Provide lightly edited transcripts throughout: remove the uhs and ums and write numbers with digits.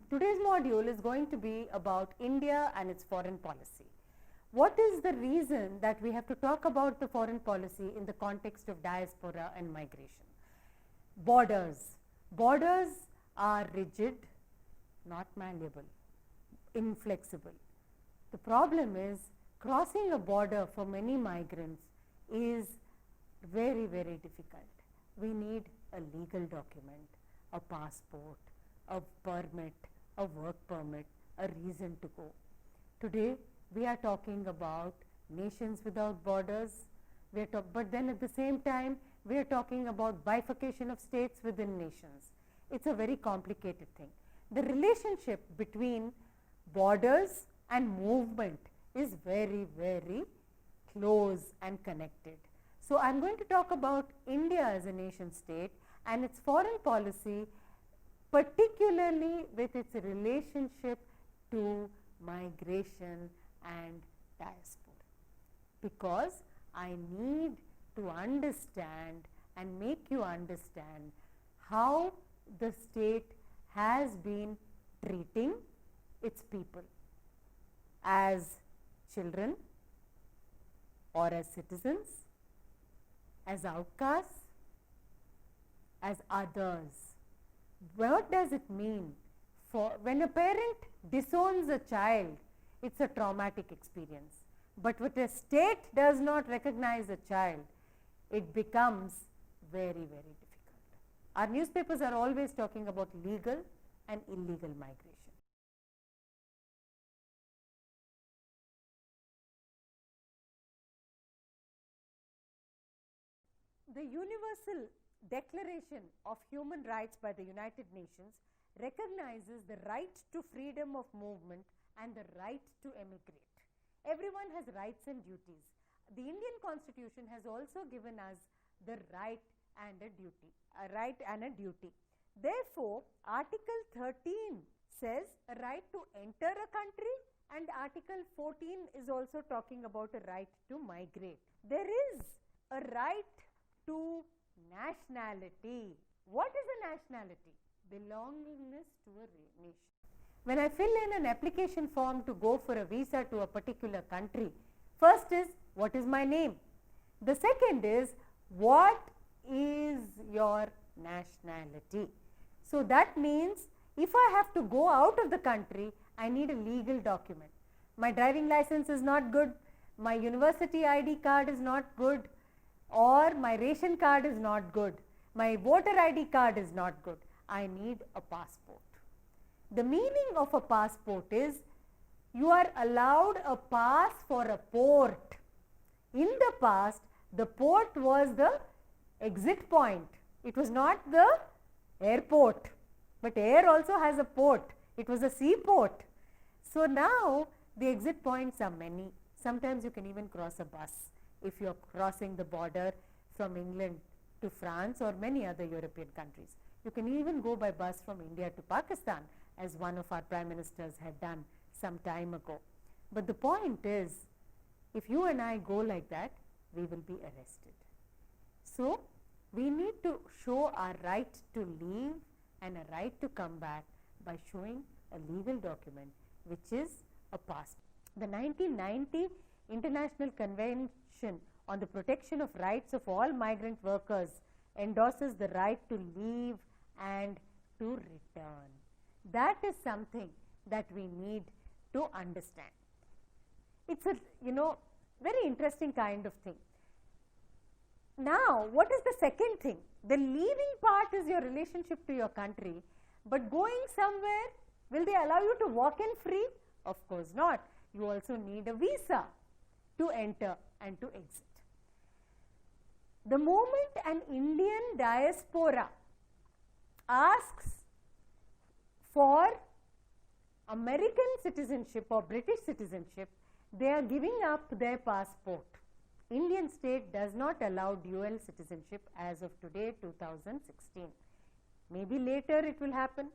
Today's module is going to be about India and its foreign policy. What is the reason that we have to talk about the foreign policy in the context of diaspora and migration? Borders. Borders are rigid, not malleable, inflexible. The problem is crossing a border for many migrants is very, very difficult. We need a legal document, a passport, a permit, a work permit, a reason to go. Today we are talking about nations without borders, but then at the same time we are talking about bifurcation of states within nations. It's a very complicated thing. The relationship between borders and movement is very, very close and connected. So I am going to talk about India as a nation state and its foreign policy, particularly with its relationship to migration and diaspora, because I need to understand and make you understand how the state has been treating its people as children or as citizens, as outcasts, as others. What does it mean for when a parent disowns a child? It's a traumatic experience. But when a state does not recognize a child, it becomes very, very difficult. Our newspapers are always talking about legal and illegal migration. The Universal Declaration of Human Rights by the United Nations recognizes the right to freedom of movement and the right to emigrate. Everyone has rights and duties. The Indian Constitution has also given us the right and a duty. Therefore, Article 13 says a right to enter a country, and Article 14 is also talking about a right to migrate. There is a right to nationality. What is a nationality? Belongingness to a nation. When I fill in an application form to go for a visa to a particular country, first is what is my name? The second is what is your nationality? So that means if I have to go out of the country, I need a legal document. My driving license is not good, my university ID card is not good, or my ration card is not good, my voter ID card is not good. I need a passport. The meaning of a passport is you are allowed a pass for a port. In the past, the port was the exit point. It was not the airport, but air also has a port. It was a seaport. So now the exit points are many. Sometimes you can even cross a bus if you are crossing the border from England to France or many other European countries. You can even go by bus from India to Pakistan, as one of our prime ministers had done some time ago. But the point is, if you and I go like that, we will be arrested. So we need to show our right to leave and a right to come back by showing a legal document, which is a passport. The 1990 International Convention on the Protection of Rights of All Migrant Workers endorses the right to leave and to return. That is something that we need to understand. It's a very interesting kind of thing. Now, what is the second thing? The leaving part is your relationship to your country, but going somewhere, will they allow you to walk in free? Of course not. You also need a visa to enter and to exit. The moment an Indian diaspora asks for American citizenship or British citizenship, they are giving up their passport. Indian state does not allow dual citizenship as of today, 2016. Maybe later it will happen.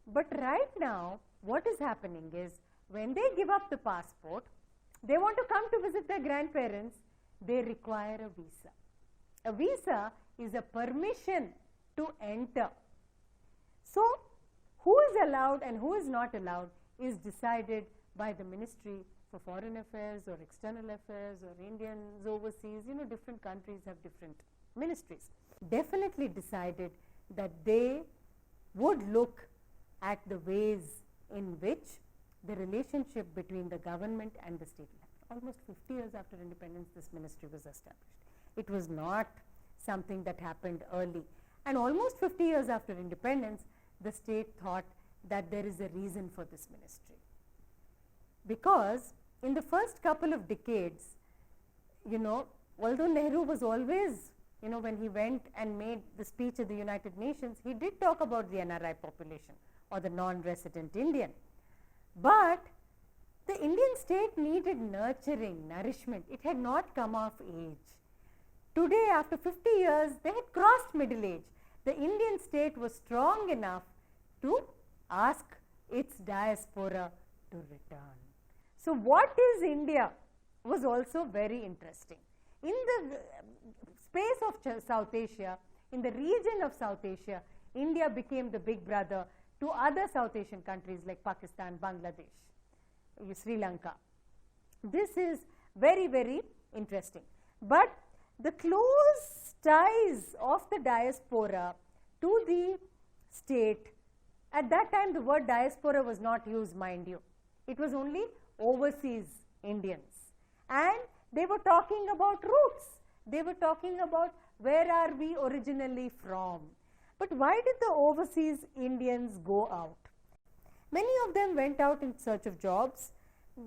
But right now, what is happening is, when they give up the passport, they want to come to visit their grandparents, they require a visa. A visa is a permission to enter. So, who is allowed and who is not allowed is decided by the Ministry for Foreign Affairs or External Affairs or Indians overseas. You know, different countries have different ministries. Definitely decided that they would look at the ways in which the relationship between the government and the state. Almost 50 years after independence, this ministry was established. It was not something that happened early. And almost 50 years after independence, the state thought that there is a reason for this ministry. Because in the first couple of decades, you know, although Nehru was always, you know, when he went and made the speech at the United Nations, he did talk about the NRI population or the non-resident Indian. But the Indian state needed nurturing, nourishment. It had not come of age. Today, after 50 years, they had crossed middle age. The Indian state was strong enough to ask its diaspora to return. So, what is India was also very interesting. In the space of South Asia, in the region of South Asia, India became the big brother to other South Asian countries like Pakistan, Bangladesh, Sri Lanka. This is very, very interesting. But the close ties of the diaspora to the state, at that time the word diaspora was not used, mind you. It was only overseas Indians. And they were talking about roots. They were talking about where are we originally from. But why did the overseas Indians go out? Many of them went out in search of jobs.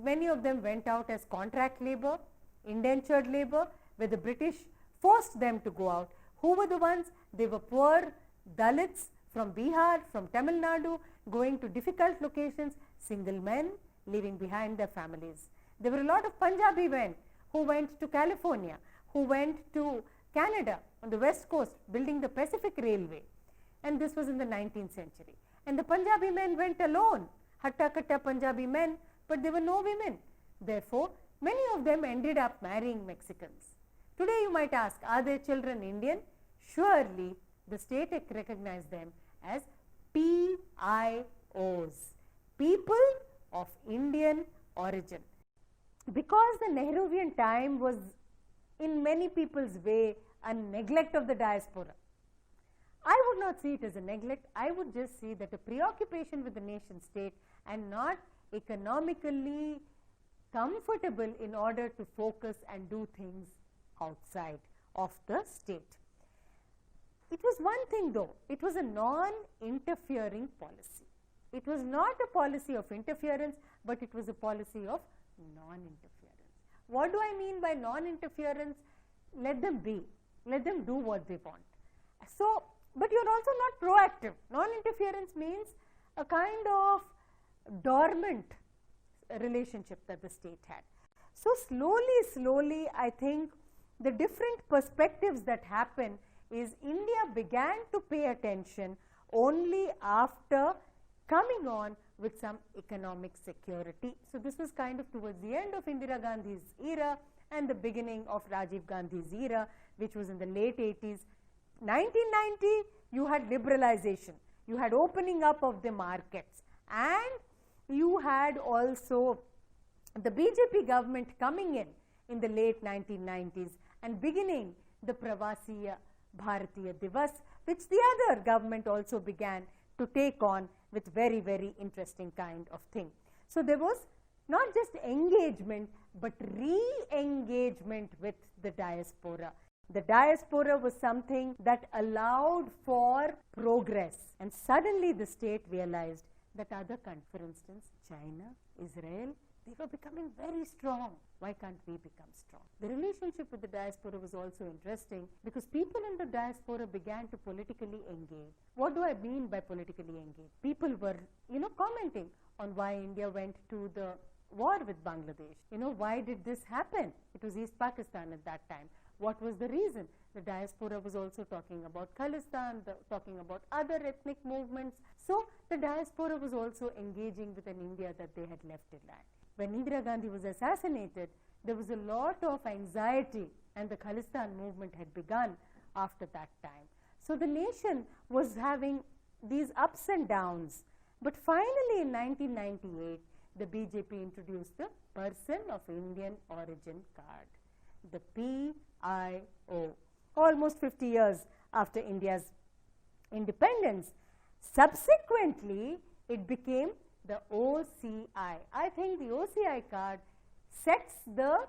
Many of them went out as contract labor, indentured labor, where the British forced them to go out. Who were the ones? They were poor Dalits from Bihar, from Tamil Nadu, going to difficult locations, single men leaving behind their families. There were a lot of Punjabi men who went to California, who went to Canada on the west coast, building the Pacific Railway. And this was in the 19th century. And the Punjabi men went alone, hatta-katta Punjabi men, but there were no women. Therefore, many of them ended up marrying Mexicans. Today you might ask, are their children Indian? Surely the state recognized them as PIOs, people of Indian origin. Because the Nehruvian time was in many people's way a neglect of the diaspora, I would not see it as a neglect. I would just see that a preoccupation with the nation state and not economically comfortable in order to focus and do things outside of the state. It was one thing though, it was a non-interfering policy. It was not a policy of interference, but it was a policy of non-interference. What do I mean by non-interference? Let them be, let them do what they want. So, but you are also not proactive. Non-interference means a kind of dormant relationship that the state had. So, slowly I think the different perspectives that happen is India began to pay attention only after coming on with some economic security. So, this was kind of towards the end of Indira Gandhi's era and the beginning of Rajiv Gandhi's era, which was in the late 80s. 1990, you had liberalization, you had opening up of the markets, and you had also the BJP government coming in the late 1990s and beginning the Pravasiya Bharatiya Divas, which the other government also began to take on with very, very interesting kind of thing. So, there was not just engagement, but re-engagement with the diaspora. The diaspora was something that allowed for progress, and suddenly the state realized that other countries, for instance, China, Israel, they were becoming very strong. Why can't we become strong? The relationship with the diaspora was also interesting because people in the diaspora began to politically engage. What do I mean by politically engage? People were, commenting on why India went to the war with Bangladesh. Why did this happen? It was East Pakistan at that time. What was the reason? The diaspora was also talking about Khalistan, talking about other ethnic movements. So, the diaspora was also engaging with an India that they had left behind. When Indira Gandhi was assassinated, there was a lot of anxiety, and the Khalistan movement had begun after that time. So, the nation was having these ups and downs, But finally in 1998, the BJP introduced the Person of Indian Origin card, the PIO, almost 50 years after India's independence. Subsequently, it became the OCI. I think the OCI card sets the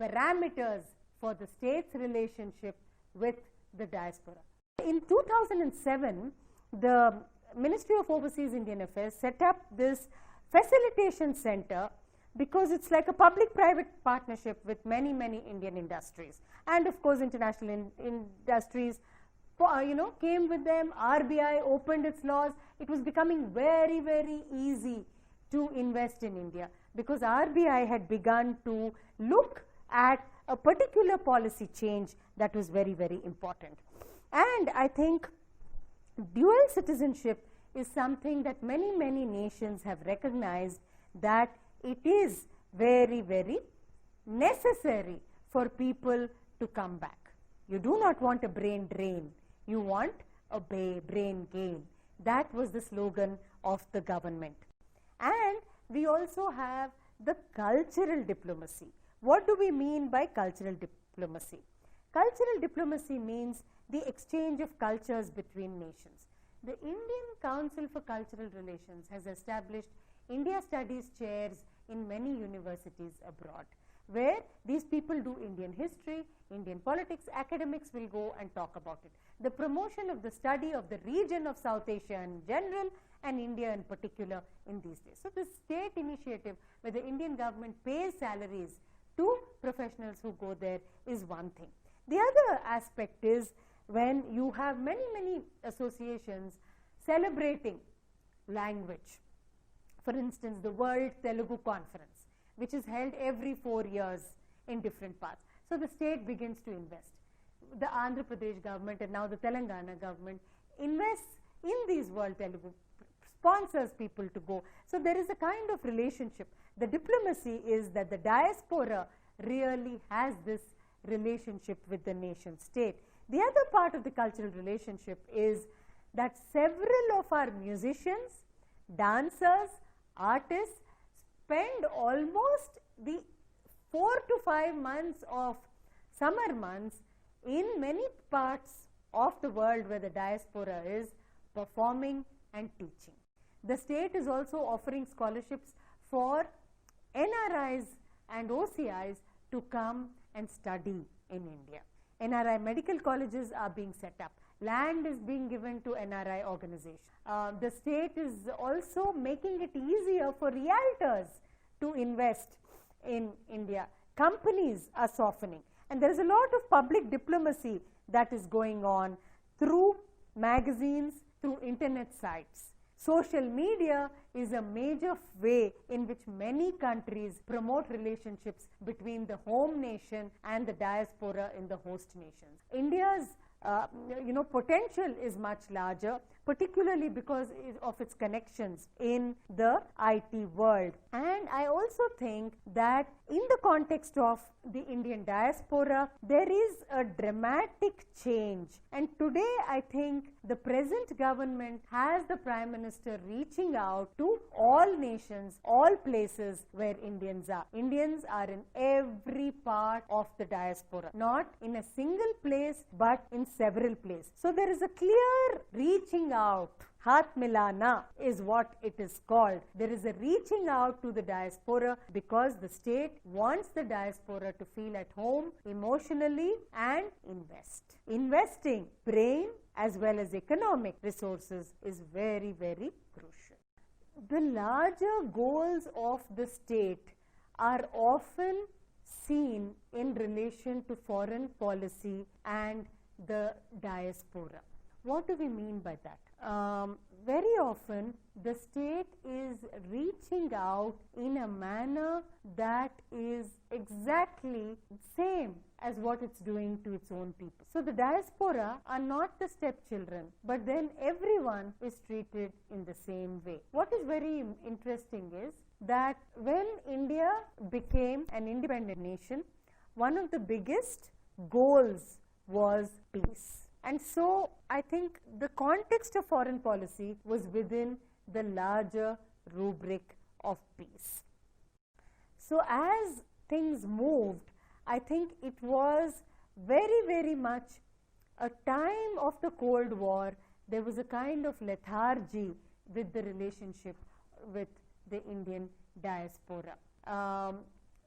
parameters for the state's relationship with the diaspora. In 2007, the Ministry of Overseas Indian Affairs set up this facilitation center because it's like a public-private partnership with many, many Indian industries, and of course international industries came with them. RBI opened its laws. It was becoming very, very easy to invest in India because RBI had begun to look at a particular policy change that was very, very important. And I think dual citizenship is something that many, many nations have recognized that it is very, very necessary for people to come back. You do not want a brain drain, you want a brain gain. That was the slogan of the government. And we also have the cultural diplomacy. What do we mean by cultural diplomacy? Cultural diplomacy means the exchange of cultures between nations. The Indian Council for Cultural Relations has established India Studies chairs in many universities abroad, where these people do Indian history, Indian politics. Academics will go and talk about it. The promotion of the study of the region of South Asia in general and India in particular in these days. So, this state initiative where the Indian government pays salaries to professionals who go there is one thing. The other aspect is when you have many, many associations celebrating language. For instance, the World Telugu Conference, which is held every 4 years in different parts. So, the state begins to invest. The Andhra Pradesh government and now the Telangana government invests in these World Telugu, sponsors people to go. So, there is a kind of relationship. The diplomacy is that the diaspora really has this relationship with the nation state. The other part of the cultural relationship is that several of our musicians, dancers, artists spend almost the 4 to 5 months of summer months in many parts of the world where the diaspora is performing and teaching. The state is also offering scholarships for NRIs and OCIs to come and study in India. NRI medical colleges are being set up. Land is being given to NRI organizations. The state is also making it easier for realtors to invest in India. Companies are softening, and there is a lot of public diplomacy that is going on through magazines, through internet sites. Social media is a major way in which many countries promote relationships between the home nation and the diaspora in the host nations. India's potential is much larger, particularly because of its connections in the IT world. And I also think that in the context of the Indian diaspora, there is a dramatic change. And today, I think the present government has the Prime Minister reaching out to all nations, all places where Indians are. Indians are in every part of the diaspora, not in a single place, but in several places. So, there is a clear reaching out. Hath Milana is what it is called. There is a reaching out to the diaspora because the state wants the diaspora to feel at home emotionally and invest. Investing brain as well as economic resources is very, very crucial. The larger goals of the state are often seen in relation to foreign policy and the diaspora. What do we mean by that? Very often the state is reaching out in a manner that is exactly same as what it's doing to its own people. So the diaspora are not the stepchildren, but then everyone is treated in the same way. What is very interesting is that when India became an independent nation, one of the biggest goals was peace. And so I think the context of foreign policy was within the larger rubric of peace. So as things moved, I think it was very, very much a time of the Cold War. There was a kind of lethargy with the relationship with the Indian diaspora.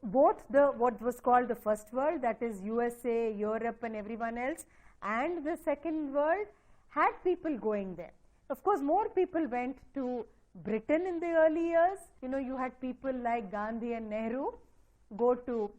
Both what was called the First World, that is USA, Europe and everyone else, and the Second World had people going there. Of course, more people went to Britain in the early years. You know, you had people like Gandhi and Nehru go to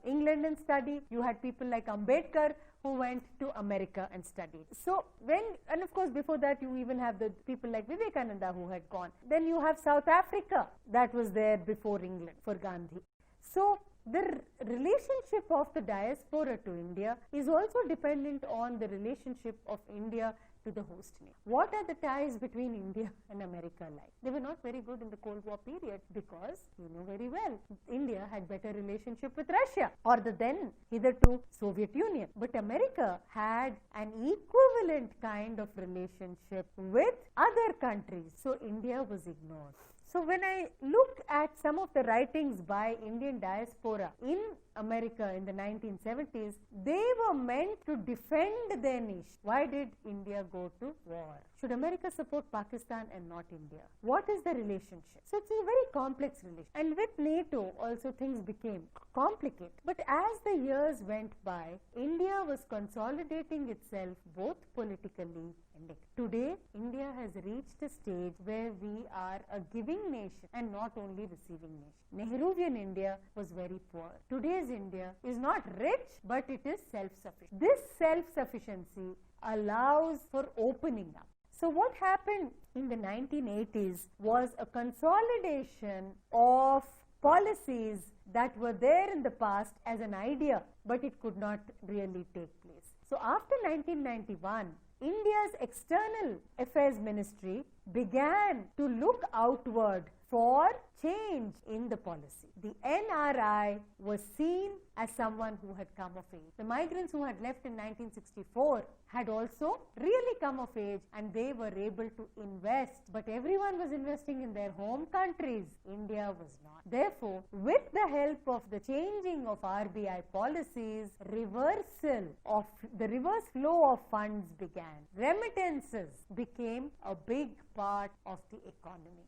England and study. You had people like Ambedkar who went to America and studied. So and of course before that you even have the people like Vivekananda who had gone. Then you have South Africa that was there before England for Gandhi. So the relationship of the diaspora to India is also dependent on the relationship of India to the host nation. What are the ties between India and America like? They were not very good in the Cold War period because you know very well India had better relationship with Russia or the then hitherto Soviet Union. But America had an equivalent kind of relationship with other countries. So India was ignored. So when I look at some of the writings by Indian diaspora in America in the 1970s, they were meant to defend their niche. Why did India go to war? Should America support Pakistan and not India? What is the relationship? So it's a very complex relationship. And with NATO also things became complicated. But as the years went by, India was consolidating itself both politically and today India has reached a stage where we are a giving nation and not only receiving nation. Nehruvian India was very poor. Today's India is not rich, but it is self-sufficient. This self-sufficiency allows for opening up. So what happened in the 1980s was a consolidation of policies that were there in the past as an idea, but it could not really take place. So after 1991, India's External Affairs Ministry began to look outward for change in the policy. The NRI was seen as someone who had come of age. The migrants who had left in 1964 had also really come of age and they were able to invest, but everyone was investing in their home countries. India was not. Therefore, with the help of the changing of RBI policies, the reverse flow of funds began. Remittances became a big part of the economy.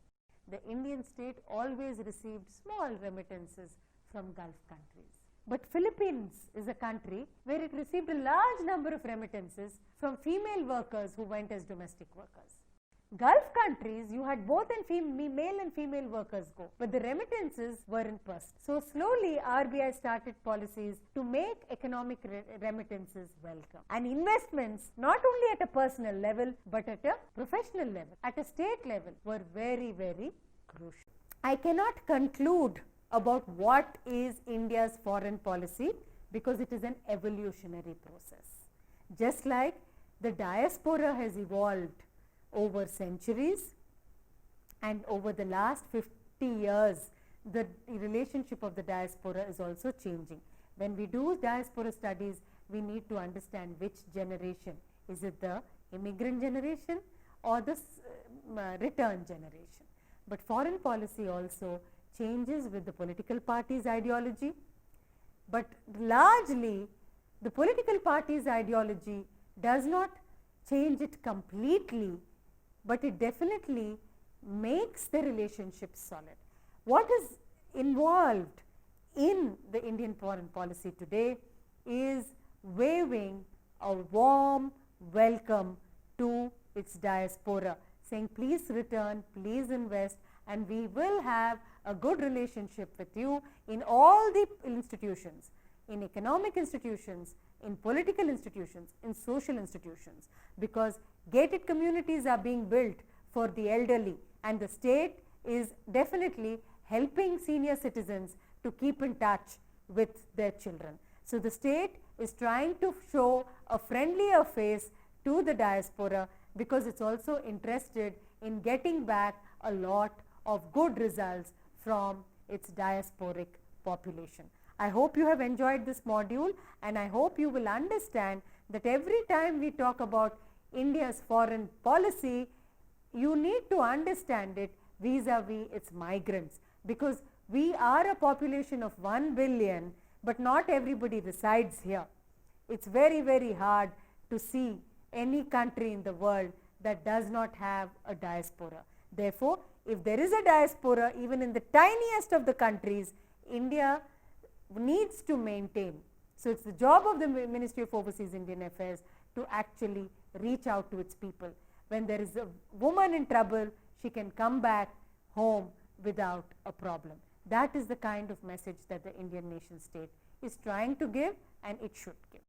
The Indian state always received small remittances from Gulf countries. But Philippines is a country where it received a large number of remittances from female workers who went as domestic workers. Gulf countries, you had both male and female workers go, but the remittances weren't personal. So slowly RBI started policies to make economic remittances welcome. And investments, not only at a personal level, but at a professional level, at a state level, were very, very crucial. I cannot conclude about what is India's foreign policy because it is an evolutionary process. Just like the diaspora has evolved over centuries and over the last 50 years, the relationship of the diaspora is also changing. When we do diaspora studies, we need to understand which generation. Is it the immigrant generation or the return generation? But foreign policy also changes with the political party's ideology, but largely the political party's ideology does not change it completely, but it definitely makes the relationship solid. What is involved in the Indian foreign policy today is waving a warm welcome to its diaspora, saying please return, please invest, and we will have a good relationship with you in all the institutions, in economic institutions, in political institutions, in social institutions, because gated communities are being built for the elderly and the state is definitely helping senior citizens to keep in touch with their children. So the state is trying to show a friendlier face to the diaspora because it's also interested in getting back a lot of good results from its diasporic population. I hope you have enjoyed this module and I hope you will understand that every time we talk about India's foreign policy, you need to understand it vis-a-vis its migrants, because we are a population of 1 billion, but not everybody resides here. It's very, very hard to see any country in the world that does not have a diaspora. Therefore, if there is a diaspora even in the tiniest of the countries, India needs to maintain. So, it's the job of the Ministry of Overseas Indian Affairs to actually reach out to its people. When there is a woman in trouble, she can come back home without a problem. That is the kind of message that the Indian nation state is trying to give, and it should give.